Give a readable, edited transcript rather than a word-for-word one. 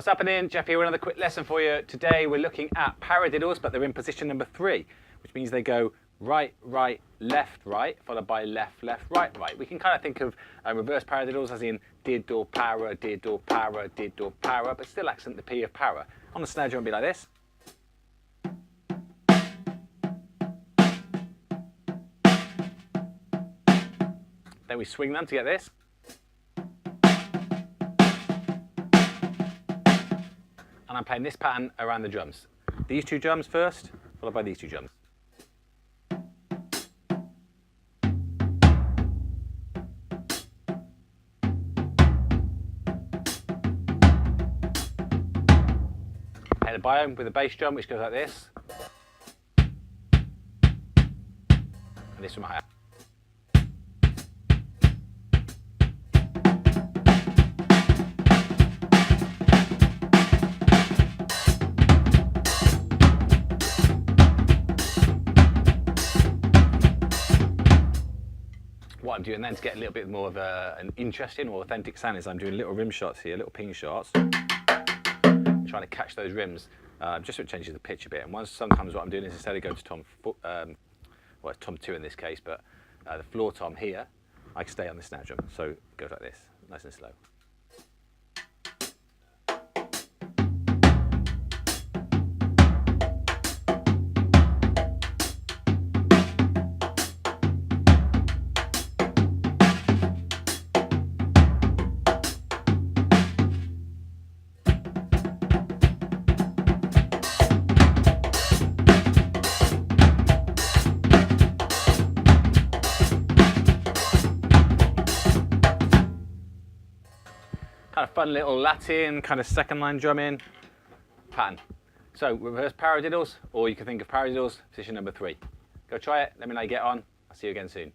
What's happening? Geoff here with another quick lesson for you. Today we're looking at paradiddles, but they're in position number 3, which means they go right, right, left, right, followed by left, left, right, right. We can kind of think of reverse paradiddles as in did or para, did or para, did or para, but still accent the P of para. On the snare drum, it'll be like this. Then we swing them to get this. And I'm playing this pattern around the drums. These two drums first, followed by these two drums. Play the biome with the bass drum, which goes like this. And this with my hat. What I'm doing then to get a little bit more of an interesting or authentic sound is I'm doing little rim shots here, little ping shots, trying to catch those rims, just so it changes the pitch a bit. And sometimes what I'm doing is instead of going to tom, well it's tom 2 in this case, but the floor tom here, I can stay on the snare drum. So it goes like this, nice and slow. Kind of fun little Latin, kind of second line drumming pattern. So reverse paradiddles, or you can think of paradiddles, position number 3. Go try it, let me know how you get on. I'll see you again soon.